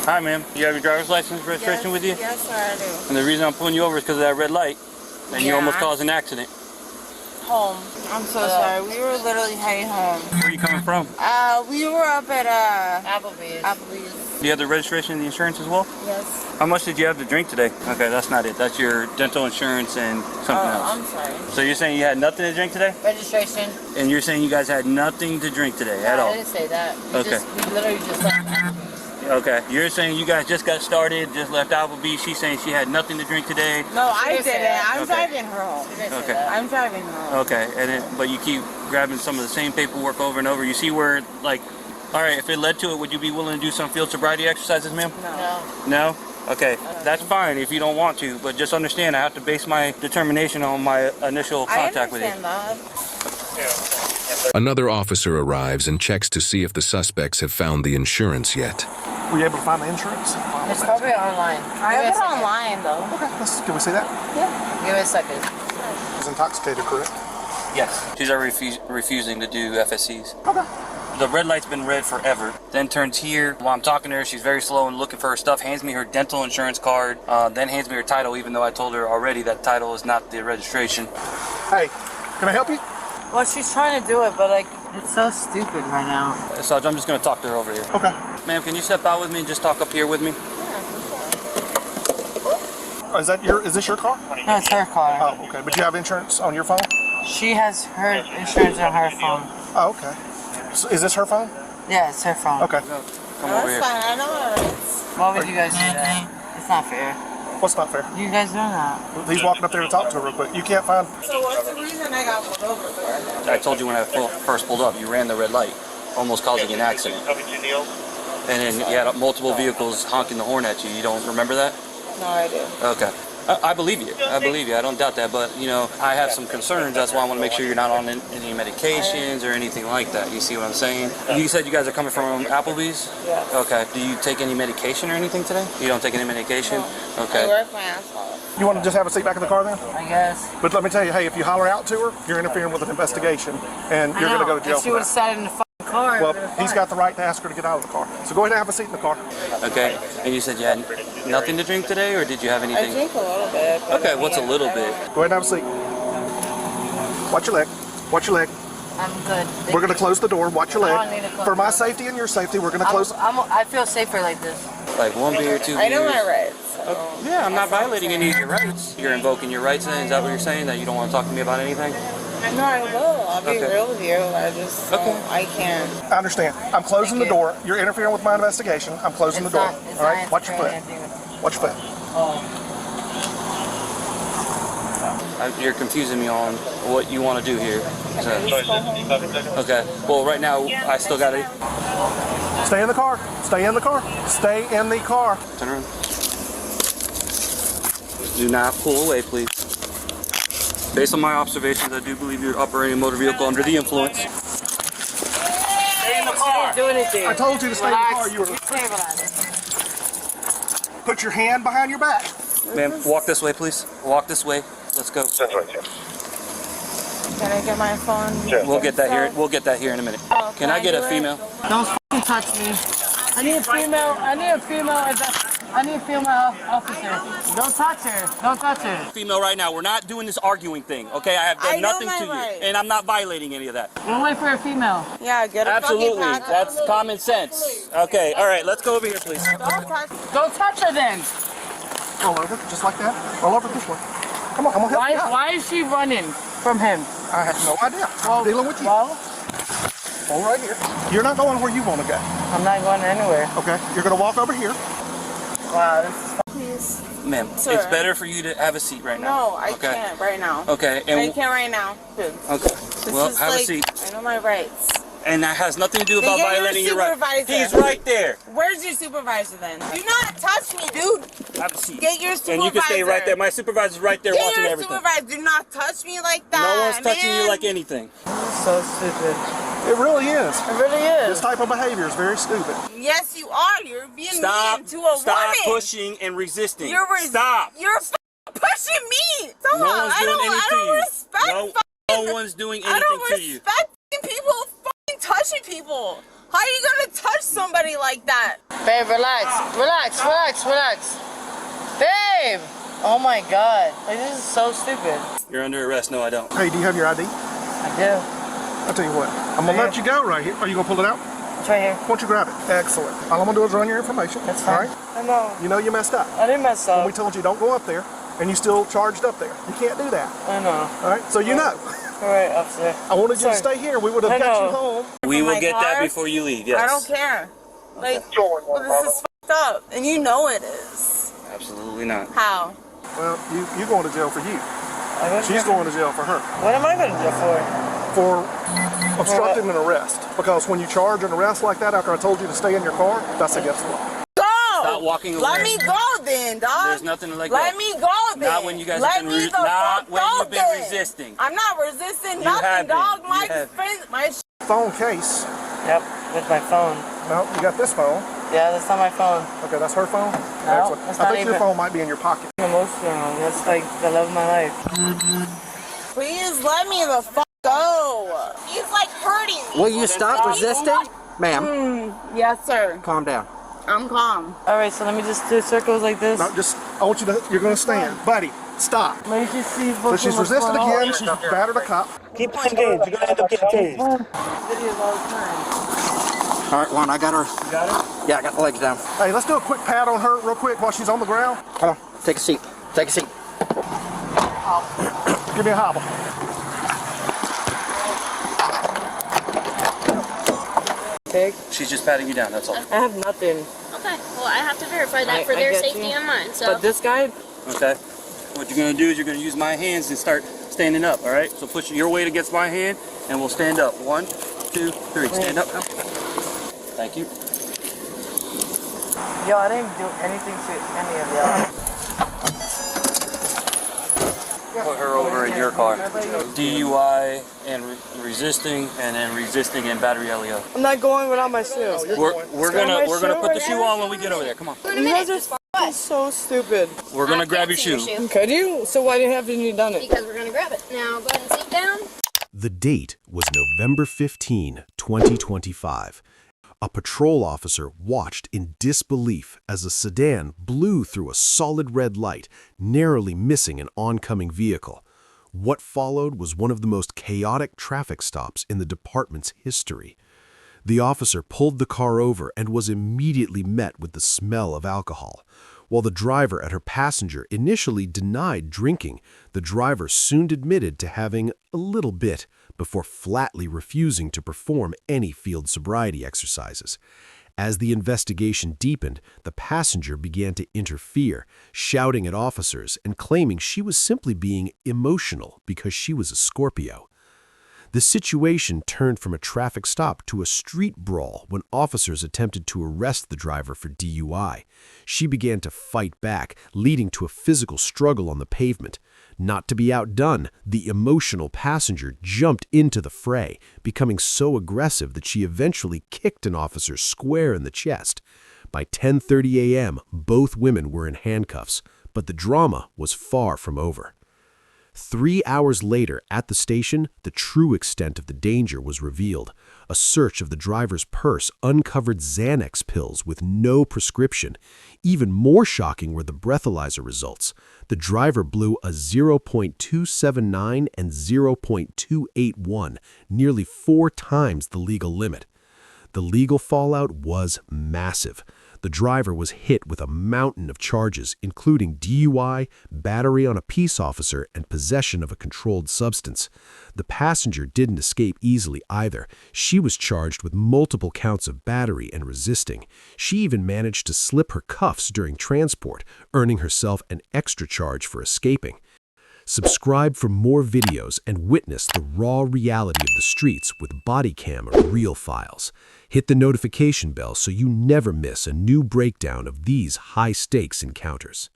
Hi, ma'am. You have your driver's license registration with you? Yes, sir, I do. And the reason I'm pulling you over is because of that red light. And you almost caused an accident. Home. I'm so sorry. We were literally heading home. Where are you coming from? We were up at Applebee's. Do you have the registration and the insurance as well? Yes. How much did you have to drink today? Okay, that's not it. That's your dental insurance and something else. I'm sorry. So you're saying you had nothing to drink today? Registration. And you're saying you guys had nothing to drink today at all? I didn't say that. We literally just left Applebee's. Okay, you're saying you guys just got started, just left Applebee's. She's saying she had nothing to drink today. No, I didn't. I'm driving her home. Okay. I'm driving her home. Okay, but you keep grabbing some of the same paperwork over and over. You see where, like, all right, if it led to it, would you be willing to do some field sobriety exercises, ma'am? No. No? Okay, that's fine if you don't want to, but just understand I have to base my determination on my initial contact with you. I understand that. Another officer arrives and checks to see if the suspects have found the insurance yet. Were you able to find the insurance? It's probably online. I have it online, though. Okay, can we see that? Yeah. Give me a second. She's intoxicated, correct? Yes. She's already refusing to do FSCs. Okay. The red light's been red forever. Then turns here. While I'm talking to her, she's very slow and looking for her stuff. Hands me her dental insurance card. Then hands me her title, even though I told her already that title is not the registration. Hey, can I help you? Well, she's trying to do it, but like, it's so stupid right now. Sarge, I'm just gonna talk to her over here. Okay. Ma'am, can you step out with me and just talk up here with me? Oh, is this your car? No, it's her car. Oh, okay. But you have insurance on your phone? She has her insurance on her phone. Oh, okay. So is this her phone? Yeah, it's her phone. Okay. Come over here. Fine. I know it is. Why would you guys do that? It's not fair. What's not fair? You guys doing that? He's walking up there to talk to her real quick. You can't find... So what's the reason I got pulled over for? I told you when I first pulled up, you ran the red light, almost causing an accident. And then you had multiple vehicles honking the horn at you. You don't remember that? No, I do. Okay. I believe you. I believe you. I don't doubt that. But, you know, I have some concerns. That's why I want to make sure you're not on any medications or anything like that. You see what I'm saying? You said you guys are coming from Applebee's? Yeah. Okay. Do you take any medication or anything today? You don't take any medication? No. Okay. I work my ass off. You want to just have a seat back in the car then? I guess. But let me tell you, hey, if you holler out to her, you're interfering with an investigation, and you're going to go to jail If she for would have that. sat in the fucking car. Well, he's got the right to ask her to get out of the car. So go ahead and have a seat in the car. Okay. And you said you had nothing to drink today, or did you have anything? I drink a little bit. Okay, what's a little bit? Go ahead and have a seat. Watch your leg. Watch your leg. I'm good. We're going to close the door. Watch your I leg. don't need to close For my the door. safety and your safety, we're going to close. I feel safer like this. Like 1 beer, 2 beers? I know my rights. So. Yeah, I'm not violating any of your rights. You're invoking your rights then? Is that what you're saying? That you don't want to talk to me about anything? No, I will. I'll be real with you. I just I can't. I understand. I'm closing the door. You're interfering with my investigation. I'm closing the door. All right? Watch your foot. Watch your foot. You're confusing me on what you want to do here. So, okay. Well, right now, I still got to... Stay in the car. Stay in the car. Stay in the car. Turn around. Do not pull away, please. Based on my observations, I do believe you're operating a motor vehicle under the influence. Stay in the car. Do anything. I told you to stay in the car. You were... Put your hand behind your back. Ma'am, walk this way, please. Walk this way. Let's go. Can I get my phone? We'll get that here. We'll get that here in a minute. Oh, can I get a female? Don't fucking touch me. I need a female. I need a female officer. Don't touch her. Don't touch her. Female right now. We're not doing this arguing thing, okay? I have done nothing to you, and I'm not violating any of that. We'll wait for a female. Yeah, get a Absolutely. fucking pack. That's common sense. Okay, all right, let's go over here, please. Don't touch her then. Roll over, just like that. Roll over this way. Come on, I'm gonna help you out. Why is she running from him? I have no idea. I'm dealing with you. Well, Hold right here. You're not going where you want to go. I'm not going anywhere. Okay, you're going to walk over here. Wow, this is please. Ma'am, it's better for you to have a seat right now. No, I can't right now. Okay. And I can't right now. Okay. Well, have a seat. I know my rights. And that has nothing to do about violating your rights. He's right there. Where's your supervisor then? Do not touch me, dude. Have a seat. Get your supervisor. And you can stay right there. My supervisor's right there watching everything. Supervisor. Do not touch me like that. No one's touching you like anything. So stupid. It really is. It really is. This type of behavior is very stupid. Yes, you are. You're being mean to a woman. Stop pushing and resisting. Stop. You're pushing me. Stop. No one's doing anything to you. Respect no one's doing anything to you. I don't respect people fucking touching people. How are you gonna touch somebody like that? Babe, relax. Relax. Babe! Oh my god. Like, this is so stupid. You're under arrest. No, I don't. Hey, do you have your ID? I do. I'll tell you what. I'm gonna let you go right here. Are you gonna pull it out? It's right here. Why don't you grab it? Excellent. All I'm gonna do is run your information. That's fine. All right? I know. You know you messed up. I didn't mess up. We told you don't go up there, and you still charged up there. You can't do that. I know. All right? So you know. Alright, officer. I wanted you to stay here. We would have got you home. We will my get that car? before you leave. Yes. I don't care. Like, well, this is fucked up, and you know it is. Absolutely not. How? Well, you going to jail for you. I go to She's jail. going to jail for her. What am I going to jail for? For obstructing an arrest. Because when you charge an arrest like that after I told you to stay in your car, that's against the law. Go! Stop walking Let away. me go then, dog. There's nothing like Let that. me go then. Not when you guys Let have been me the fuck when go you've been then. resisting. I'm not resisting You nothing, have been. dog. You My have. friend, my Phone case. Yep, with my phone. No, you got this phone. Yeah, that's not my phone. Okay, that's her phone? No, Excellent. that's I not think your even- phone might be in your pocket. I'm emotional. That's like the love of my life. please let me the fuck go. He's like hurting me. Will you stop resisting? Ma'am, Yes, sir. calm down. I'm calm. Alright, so let me just do circles like this. No, just, I want you to, you're going to stand. Buddy, stop. Let me just see So she's resisted again. She's battered a cop. Keep engaged. You're going to end up getting tased. Videos all the time. All right, Juan, I got her. You got it? Yeah, I got the legs down. Hey, let's do a quick pat on her real quick while she's on the ground. Come on, take a seat. Take a seat. Give me a hobble. Take. She's just patting you down. That's all. I have nothing. Okay, well, I have to verify that for I their get safety you. and mine, so. But this guy, Okay. What you're gonna do is you're gonna use my hands and start standing up. All right. So push your weight against my hand, and we'll stand up. 1, 2, 3. Stand up. Thank you. yo, I didn't do anything to any of y'all. Put her over in your car. DUI and resisting, and then resisting and battery LEO. I'm not going without my shoe. We're gonna put the shoe on when we get over there. Come on. You guys are f***ing so stupid. We're gonna grab your shoe. Could you? So why haven't you done it? Because we're gonna grab it. Now, go ahead and sit down. The date was November 15, 2025. A patrol officer watched in disbelief as a sedan blew through a solid red light, narrowly missing an oncoming vehicle. What followed was one of the most chaotic traffic stops in the department's history. The officer pulled the car over and was immediately met with the smell of alcohol. While the driver and her passenger initially denied drinking, the driver soon admitted to having a little bit before flatly refusing to perform any field sobriety exercises. As the investigation deepened, the passenger began to interfere, shouting at officers and claiming she was simply being emotional because she was a Scorpio. The situation turned from a traffic stop to a street brawl when officers attempted to arrest the driver for DUI. She began to fight back, leading to a physical struggle on the pavement. Not to be outdone, the emotional passenger jumped into the fray, becoming so aggressive that she eventually kicked an officer square in the chest. By 10:30 a.m., both women were in handcuffs, but the drama was far from over. 3 hours later, at the station, the true extent of the danger was revealed. A search of the driver's purse uncovered Xanax pills with no prescription. Even more shocking were the breathalyzer results. The driver blew a 0.279 and 0.281, nearly 4 times the legal limit. The legal fallout was massive. The driver was hit with a mountain of charges, including DUI, battery on a peace officer, and possession of a controlled substance. The passenger didn't escape easily either. She was charged with multiple counts of battery and resisting. She even managed to slip her cuffs during transport, earning herself an extra charge for escaping. Subscribe for more videos and witness the raw reality of the streets with Bodycam or Real Files. Hit the notification bell so you never miss a new breakdown of these high-stakes encounters.